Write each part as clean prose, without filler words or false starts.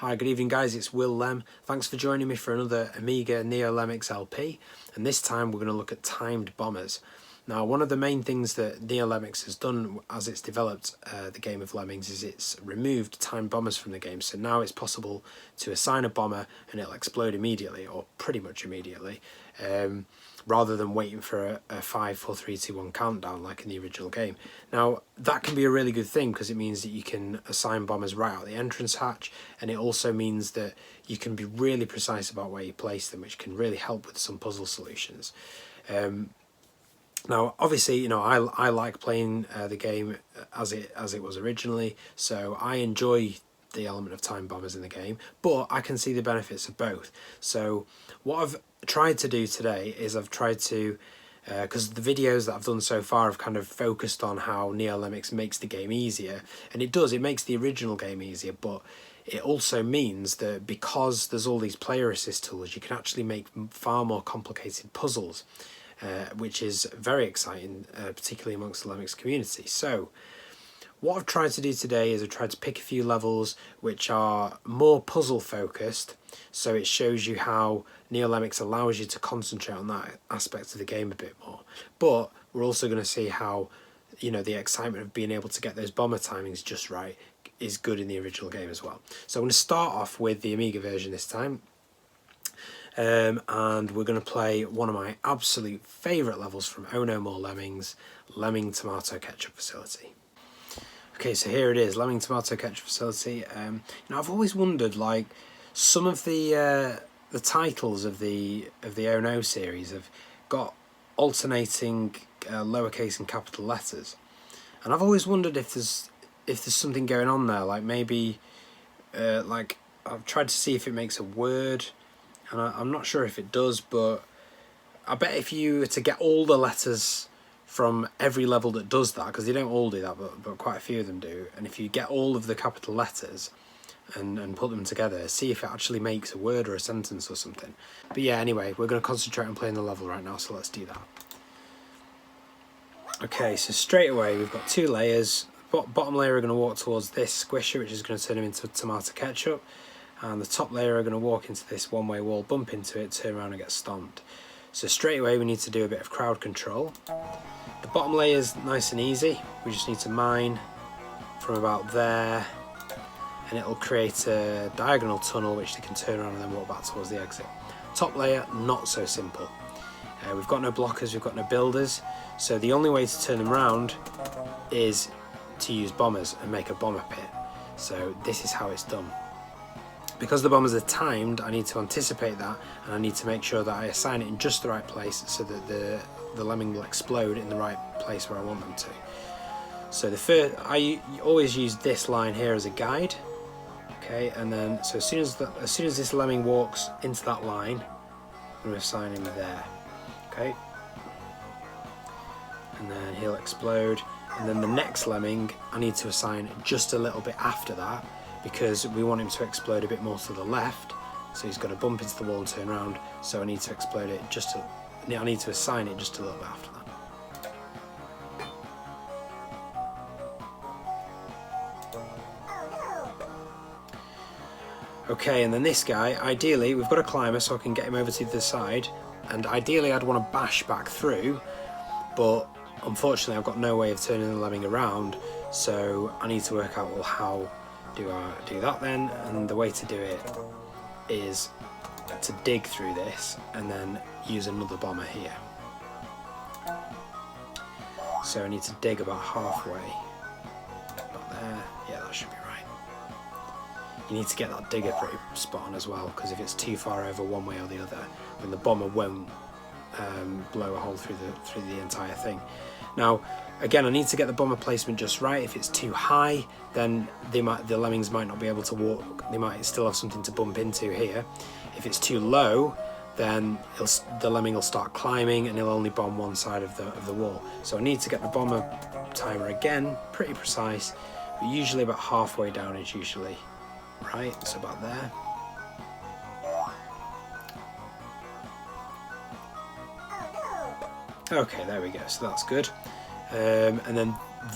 Hi, good evening guys, it's LeMming. Thanks for joining me for another Amiga NeoLemmix LP, and this time we're going to look at timed bombers. Now, one of the main things that NeoLemmix has done as it's developed the game of Lemmings is it's removed timed bombers from the game, so now it's possible to assign a bomber and it'll explode immediately, or pretty much immediately, rather than waiting for a 5, 4, 3, 2, 1 countdown like in the original game. Now, that can be a really good thing because it means that you can assign bombers right out the entrance hatch, and it also means that you can be really precise about where you place them, which can really help with some puzzle solutions. Now, obviously, you know, I like playing the game as it was originally, so I enjoy the element of time bombers in the game, but I can see the benefits of both. So what I've tried to do today is I've tried to, because the videos that I've done so far have kind of focused on how NeoLemmix makes the game easier, and it does, it makes the original game easier, but it also means that because there's all these player assist tools, you can actually make far more complicated puzzles, which is very exciting, particularly amongst the Lemmings community. So what I've tried to do today is I've tried to pick a few levels which are more puzzle focused, so it shows you how NeoLemmix allows you to concentrate on that aspect of the game a bit more. But we're also going to see how, you know, the excitement of being able to get those bomber timings just right is good in the original game as well. So I'm going to start off with the Amiga version this time. And we're going to play one of my absolute favourite levels from Oh No More Lemmings, LeMming Tomato Ketchup Facility. Okay, so here it is, LeMming Tomato Ketchup Facility. You know, I've always wondered, like, some of the titles of the Oh No series have got alternating lowercase and capital letters, and I've always wondered if there's something going on there. Like maybe, like I've tried to see if it makes a word, and I'm not sure if it does, but I bet if you were to get all the letters from every level that does that, because they don't all do that, but quite a few of them do, and if you get all of the capital letters and put them together, see if it actually makes a word or a sentence or something. But yeah, anyway, we're going to concentrate on playing the level right now, so let's do that. Okay, so straight away we've got two layers. Bottom layer are going to walk towards this squisher, which is going to turn them into tomato ketchup, and the top layer are going to walk into this one-way wall, bump into it, turn around and get stomped. So straight away we need to do a bit of crowd control. The bottom layer is nice and easy. We just need to mine from about there, and it'll create a diagonal tunnel which they can turn around and then walk back towards the exit. Top layer, not so simple. We've got no blockers, we've got no builders, so the only way to turn them around is to use bombers and make a bomber pit. So this is how it's done. Because the bombers are timed, I need to anticipate that, and I need to make sure that I assign it in just the right place so that the lemming will explode in the right place where I want them to. So I always use this line here as a guide. Okay, and then so as soon as this lemming walks into that line, I'm going to assign him there. Okay, and then he'll explode, and then the next lemming I need to assign just a little bit after that, because we want him to explode a bit more to the left, so he's going to bump into the wall and turn around, so I need to explode it I need to assign it just a little bit after that. Okay, and then this guy, ideally, we've got a climber so I can get him over to the side, and ideally I'd want to bash back through, but unfortunately I've got no way of turning the lemming around, so I need to work out, well, how do I do that then? And the way to do it is to dig through this and then use another bomber here. So I need to dig about halfway, about there. Yeah, that should be right. You need to get that digger pretty spot on as well, because if it's too far over one way or the other, then the bomber won't blow a hole through the entire thing. Now, again, I need to get the bomber placement just right. If it's too high, then the lemmings might not be able to walk. They might still have something to bump into here. If it's too low, then the lemming will start climbing and he'll only bomb one side of the wall. So I need to get the bomber timer again, pretty precise, but usually about halfway down is usually right, so about there. Okay, there we go, so that's good. And then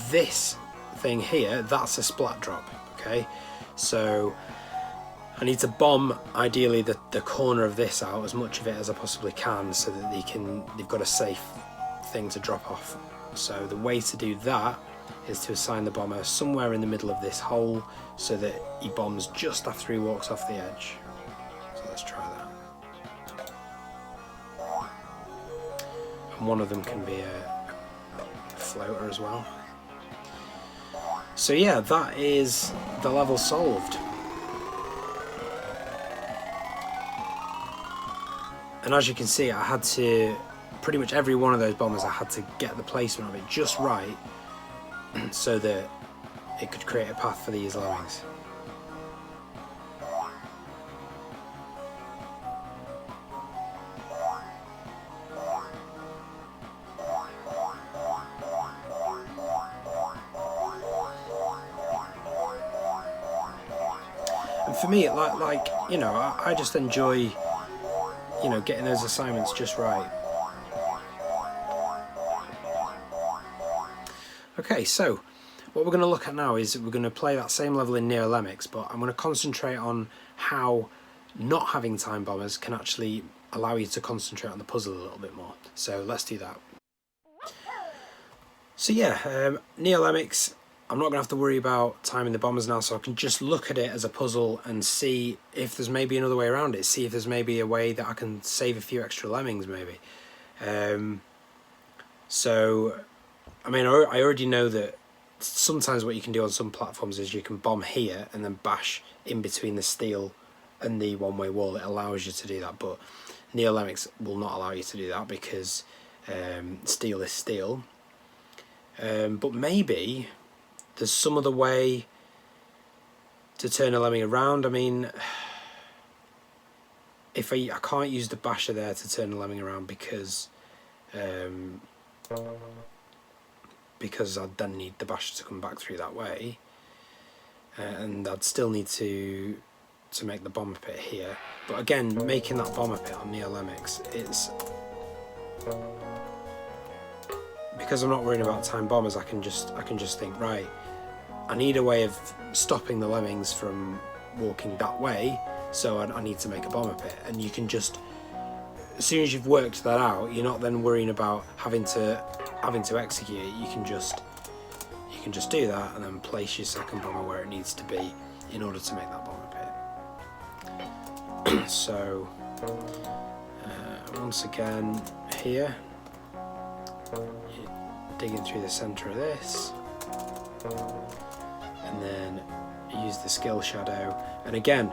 this thing here, that's a splat drop, okay? So I need to bomb ideally the corner of this out, as much of it as I possibly can, so that they've got a safe thing to drop off. So the way to do that is to assign the bomber somewhere in the middle of this hole, so that he bombs just after he walks off the edge. So let's try that. And one of them can be a floater as well. So yeah, that is the level solved. And as you can see, I had to, pretty much every one of those bombers, I had to get the placement of it just right so that it could create a path for these lemmings. And for me, like you know, I just enjoy, you know, getting those assignments just right. Okay, so what we're going to look at now is we're going to play that same level in NeoLemmix, but I'm going to concentrate on how not having time bombers can actually allow you to concentrate on the puzzle a little bit more. So let's do that. So yeah, NeoLemmix, I'm not going to have to worry about timing the bombers now, so I can just look at it as a puzzle and see if there's maybe another way around it, see if there's maybe a way that I can save a few extra lemmings maybe. So, I mean, I already know that sometimes what you can do on some platforms is you can bomb here and then bash in between the steel and the one-way wall. It allows you to do that, but NeoLemmix will not allow you to do that because steel is steel. But maybe there's some other way to turn a lemming around. I mean, if I can't use the basher there to turn a lemming around because I'd then need the basher to come back through that way, and I'd still need to make the bomber pit here. But again, making that bomber pit on NeoLemmix, it's because I'm not worrying about time bombers. I can just think, right, I need a way of stopping the lemmings from walking that way, so I need to make a bomber pit. And you can just, as soon as you've worked that out, you're not then worrying about having to execute it. You can just do that and then place your second bomber where it needs to be in order to make that bomber pit. So once again here, you're digging through the center of this, and then use the skill shadow, and again,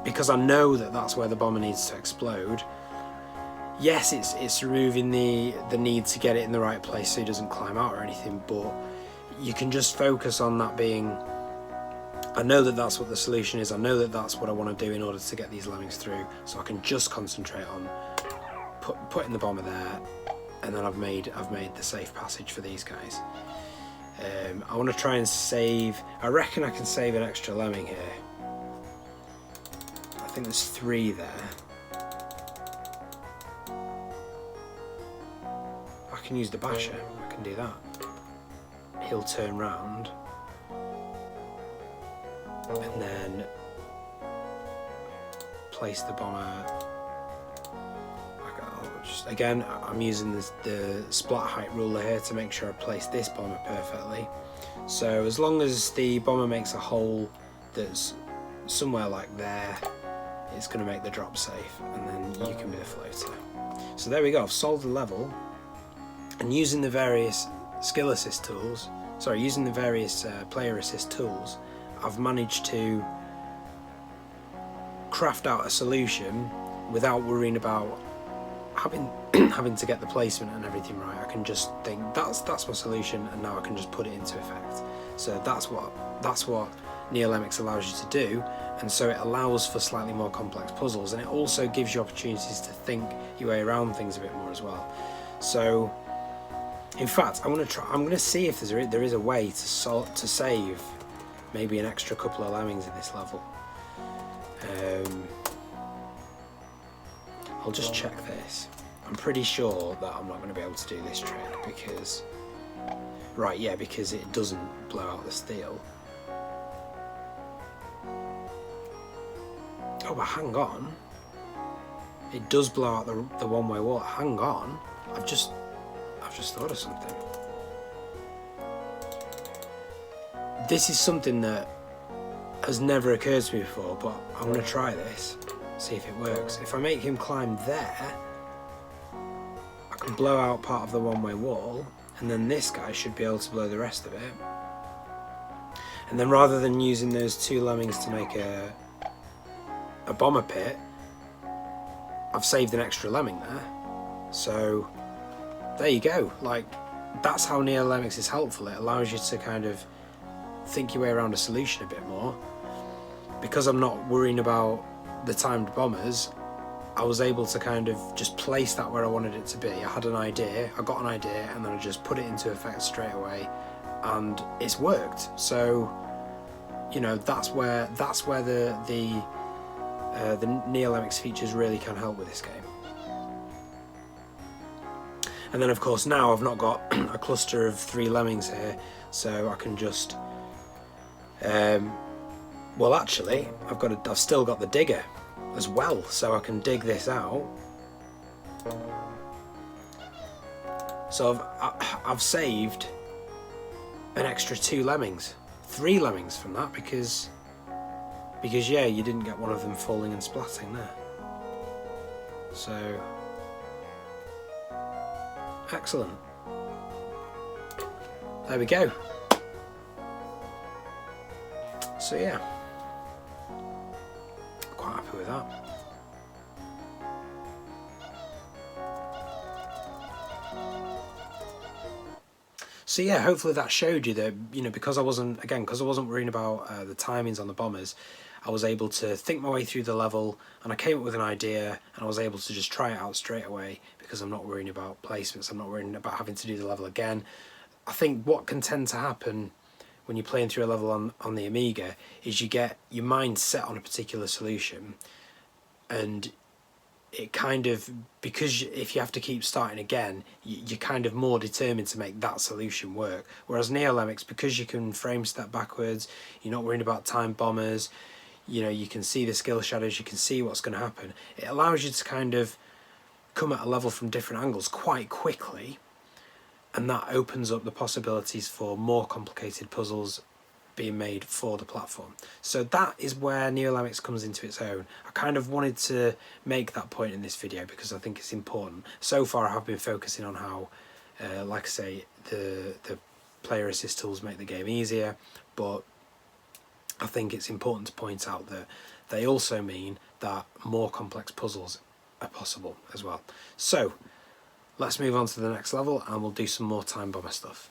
because I know that that's where the bomber needs to explode, yes, it's removing the need to get it in the right place so he doesn't climb out or anything, but you can just focus on that being, I know that that's what the solution is, I know that that's what I want to do in order to get these lemmings through, so I can just concentrate on putting the bomber there, and then I've made the safe passage for these guys. I want to try and save, I reckon I can save an extra lemming here. I think there's 3 there. I can use the basher, I can do that. He'll turn round and then place the bomber. Again, I'm using the splat height ruler here to make sure I place this bomber perfectly. So as long as the bomber makes a hole that's somewhere like there, it's going to make the drop safe, and then you can be the floater. So there we go, I've solved the level, and using the various skill assist tools, using the various player assist tools, I've managed to craft out a solution without worrying about having to get the placement and everything right. I can just think that's my solution, and now I can just put it into effect. So that's what NeoLemmix allows you to do, and so it allows for slightly more complex puzzles, and it also gives you opportunities to think your way around things a bit more as well. So in fact, I'm going to see if there is a way to save maybe an extra couple of lemmings in this level. I'll just check this. I'm pretty sure that I'm not going to be able to do this trick because, right, yeah, because it doesn't blow out the steel. Oh, but hang on. It does blow out the one-way wall. Hang on. I've just thought of something. This is something that has never occurred to me before, but I'm going to try this, see if it works. If I make him climb there, I can blow out part of the one-way wall, and then this guy should be able to blow the rest of it. And then rather than using those two lemmings to make a bomber pit, I've saved an extra lemming there. So there you go. Like, that's how NeoLemmix is helpful. It allows you to kind of think your way around a solution a bit more. Because I'm not worrying about the timed bombers, I was able to kind of just place that where I wanted it to be. I had an idea, I got an idea, and then I just put it into effect straight away, and it's worked. So, you know, that's where the NeoLemmix features really can help with this game. And then of course now I've not got a cluster of 3 lemmings here, so I can just well, actually I've still got the digger as well, so I can dig this out. So I've saved an extra 2 lemmings, 3 lemmings from that, because yeah, you didn't get one of them falling and splatting there. So excellent. There we go. So yeah, quite happy with that. So yeah, hopefully that showed you that, you know, because I wasn't worrying about the timings on the bombers, I was able to think my way through the level, and I came up with an idea, and I was able to just try it out straight away because I'm not worrying about placements, I'm not worrying about having to do the level again. I think what can tend to happen when you're playing through a level on the Amiga is you get your mind set on a particular solution, and it kind of, because if you have to keep starting again, you're kind of more determined to make that solution work. Whereas NeoLemmix, because you can frame step backwards, you're not worrying about time bombers, you know, you can see the skill shadows, you can see what's going to happen. It allows you to kind of come at a level from different angles quite quickly, and that opens up the possibilities for more complicated puzzles being made for the platform. So that is where NeoLemmix comes into its own. I kind of wanted to make that point in this video because I think it's important. So far I have been focusing on how, like I say, the player assist tools make the game easier, but I think it's important to point out that they also mean that more complex puzzles are possible as well. So let's move on to the next level and we'll do some more time bomber stuff.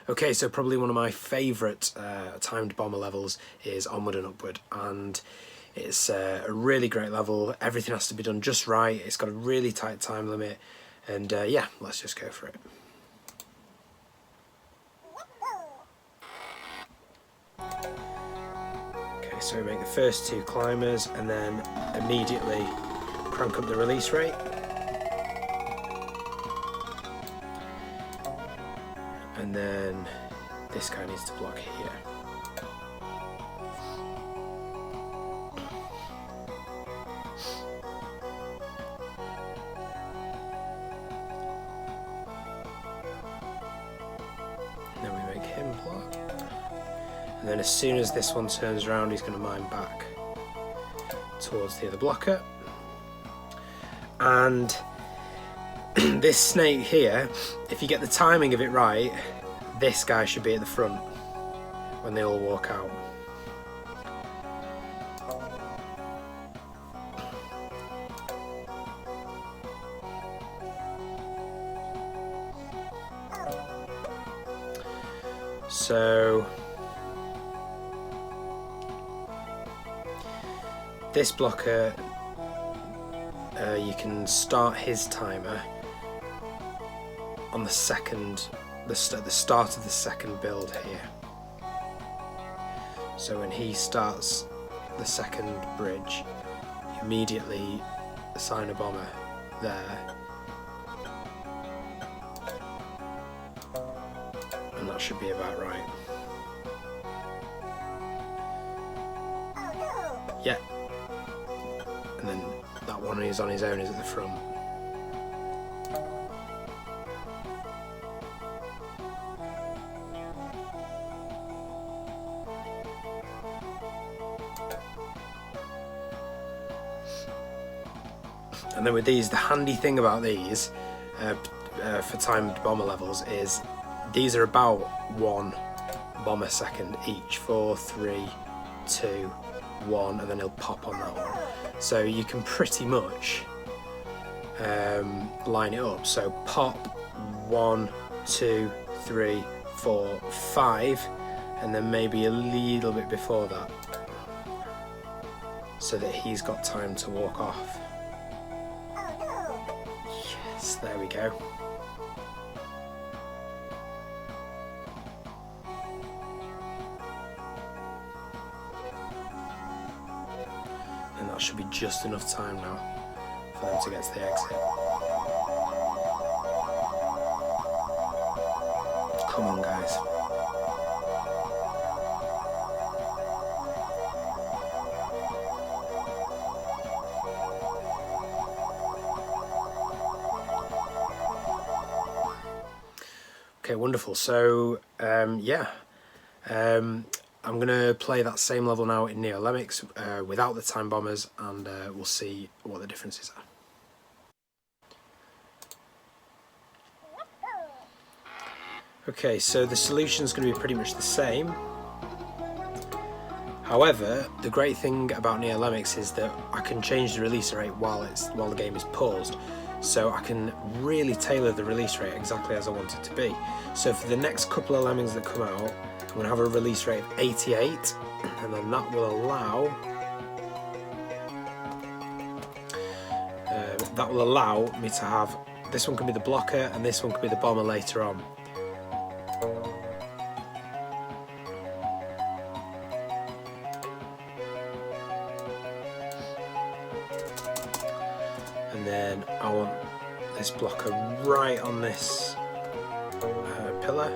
Okay, so probably one of my favourite timed bomber levels is Onward and Upward, and it's a really great level. Everything has to be done just right, it's got a really tight time limit, and yeah, let's just go for it. Okay, so we make the first 2 climbers and then immediately crank up the release rate. And then this guy needs to block here. And then we make him block. And then as soon as this one turns around, he's going to mine back towards the other blocker. And this snake here, if you get the timing of it right, this guy should be at the front when they all walk out. So this blocker, you can start his timer on the start of the second build here. So when he starts the second bridge, you immediately assign a bomber there, and that should be about right. Yeah. And then that one is on his own, is at the front. And then with these, the handy thing about these for timed bomber levels is these are about 1 bomb a second each. 4, 3, 2, 1, and then he'll pop on that one. So you can pretty much line it up. So pop 1, 2, 3, 4, 5, and then maybe a little bit before that, so that he's got time to walk off. Yes, there we go. And that should be just enough time now for them to get to the exit. Come on, guys. Okay, wonderful. So, yeah. I'm going to play that same level now in NeoLemmix without the time bombers, and we'll see what the differences are. Okay, so the solution is going to be pretty much the same. However, the great thing about NeoLemmix is that I can change the release rate while the game is paused. So I can really tailor the release rate exactly as I want it to be. So for the next couple of Lemmings that come out, I'm going to have a release rate of 88, and then that will allow me to have, this one can be the blocker and this one can be the bomber later on. And then I want this blocker right on this pillar,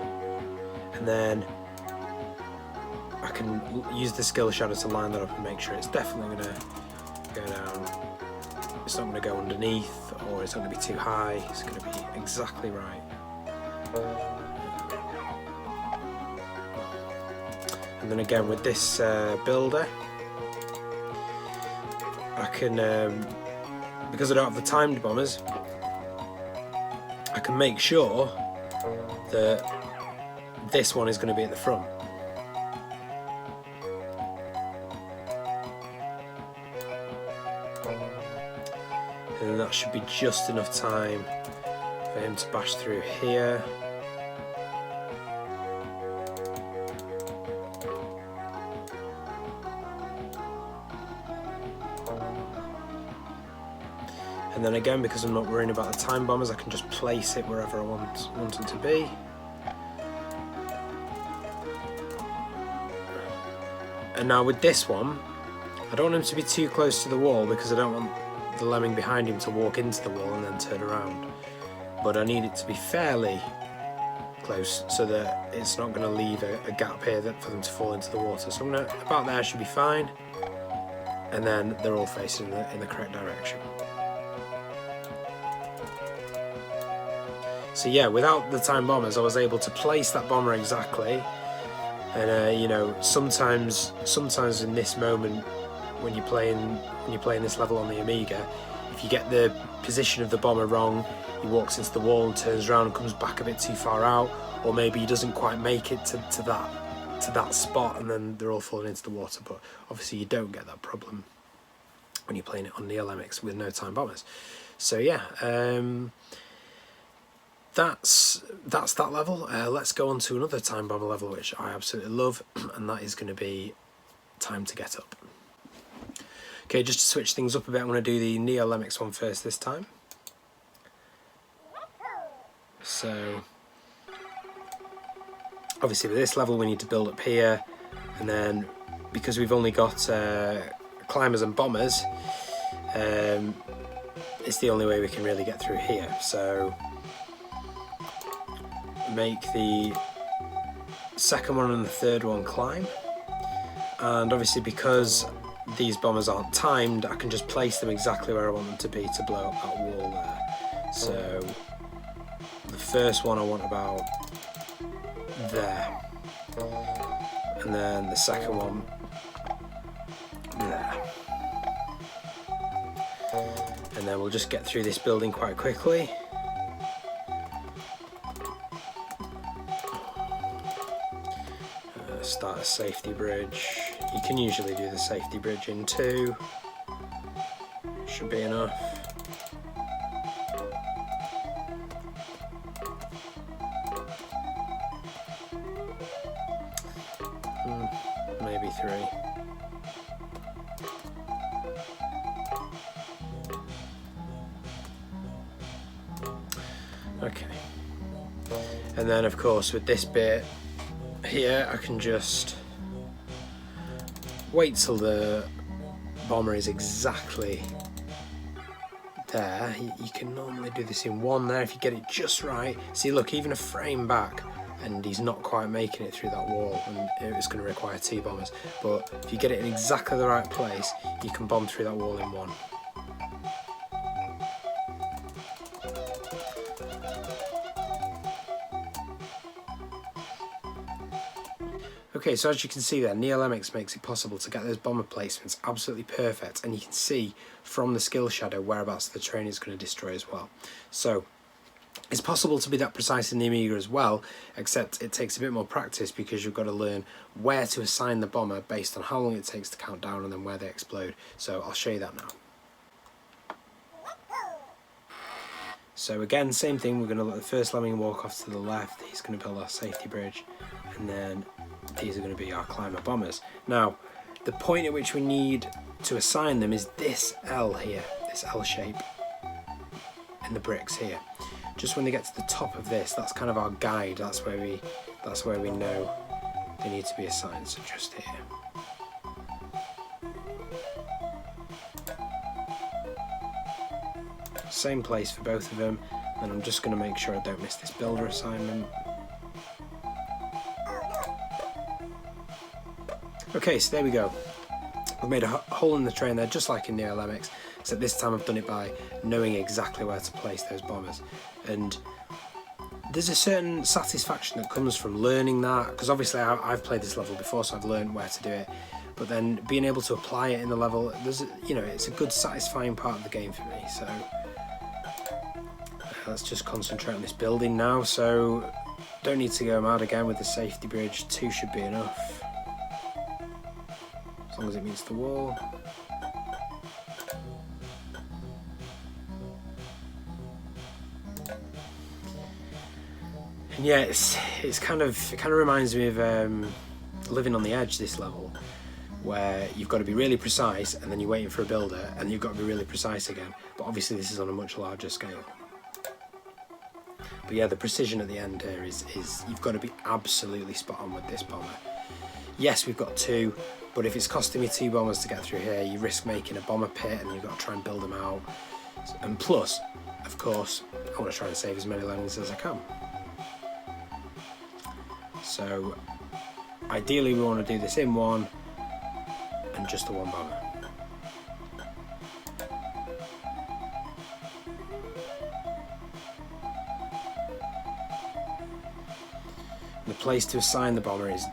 and then I can use the skill shadow to line that up and make sure it's definitely going to go down. It's not going to go underneath, or it's not going to be too high. It's going to be exactly right. And then again with this builder, I can, because I don't have the timed bombers, I can make sure that this one is going to be at the front. And that should be just enough time for him to bash through here. And then again, because I'm not worrying about the time bombers, I can just place it wherever I want it to be. And now with this one, I don't want him to be too close to the wall, because I don't want the lemming behind him to walk into the wall and then turn around. But I need it to be fairly close so that it's not going to leave a gap here for them to fall into the water. So I'm gonna, about there should be fine. And then they're all facing in the correct direction. So yeah, without the time bombers, I was able to place that bomber exactly. And you know, sometimes in this moment, when you're playing this level on the Amiga, if you get the position of the bomber wrong, he walks into the wall and turns around and comes back a bit too far out, or maybe he doesn't quite make it to that spot, and then they're all falling into the water. But obviously you don't get that problem when you're playing it on NeoLemmix with no time bombers. So yeah, that's that level. Let's go on to another time bomber level which I absolutely love, and that is going to be Time to Get Up. Okay, just to switch things up a bit, I'm going to do the NeoLemmix one first this time. So obviously with this level we need to build up here, and then because we've only got climbers and bombers, it's the only way we can really get through here. So make the second one and the third one climb, and obviously because these bombers aren't timed, I can just place them exactly where I want them to be to blow up that wall there. So the first one I want about there, and then the second one there. And then we'll just get through this building quite quickly. Start a safety bridge. You can usually do the safety bridge in 2. Should be enough. Maybe 3. Okay. And then of course with this bit here I can just wait till the bomber is exactly there. You can normally do this in 1 there if you get it just right. See, look, even a frame back and he's not quite making it through that wall, and it's going to require 2 bombers. But if you get it in exactly the right place, you can bomb through that wall in 1. Okay, so as you can see there, NeoLemmix makes it possible to get those bomber placements absolutely perfect, and you can see from the skill shadow whereabouts the train is going to destroy as well. So it's possible to be that precise in the Amiga as well, except it takes a bit more practice because you've got to learn where to assign the bomber based on how long it takes to count down and then where they explode. So I'll show you that now. So again, same thing, we're going to let the first Lemming walk off to the left, he's going to build our safety bridge, and then these are going to be our climber bombers. Now, the point at which we need to assign them is this L here, this L shape in the bricks here. Just when they get to the top of this, that's kind of our guide, that's where we know they need to be assigned, so just here. Same place for both of them, and I'm just going to make sure I don't miss this builder assignment. Okay, so there we go. I've made a hole in the train there, just like in NeoLemmix, except this time I've done it by knowing exactly where to place those bombers. And there's a certain satisfaction that comes from learning that, because obviously I've played this level before, so I've learned where to do it. But then being able to apply it in the level, it's a good satisfying part of the game for me. So let's just concentrate on this building now. So don't need to go mad again with the safety bridge. 2 should be enough, as long as it meets the wall. And yeah, it kind of reminds me of Living on the Edge, this level, where you've got to be really precise and then you're waiting for a builder and you've got to be really precise again. But obviously this is on a much larger scale. But yeah, the precision at the end here is you've got to be absolutely spot on with this bomber. Yes, we've got 2, but if it's costing me 2 bombers to get through here, you risk making a bomber pit and you've got to try and build them out. And plus, of course, I want to try and save as many Lemmings as I can. So ideally we want to do this in 1 and just the 1 bomber. The place to assign the bomber is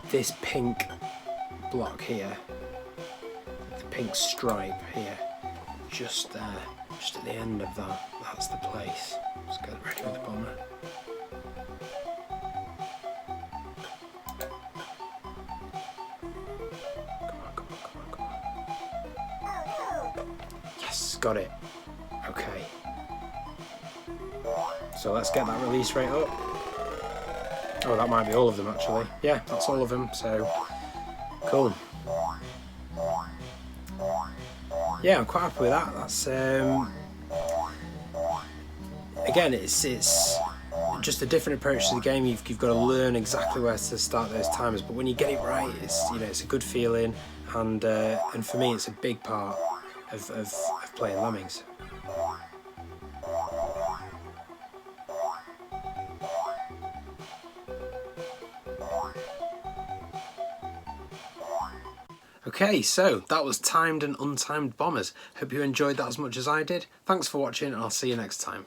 this pink block here, the pink stripe here, just there, just at the end of that. That's the place. Let's get ready with the bomber. Yes, got it. Okay. So let's get that release rate up. Oh, that might be all of them actually. Yeah, that's all of them, so cool. Yeah, I'm quite happy with that. That's again, it's just a different approach to the game. You've got to learn exactly where to start those timers, but when you get it right, it's a good feeling, and for me, it's a big part of playing Lemmings. Okay, so that was Timed and Untimed Bombers. Hope you enjoyed that as much as I did. Thanks for watching, and I'll see you next time.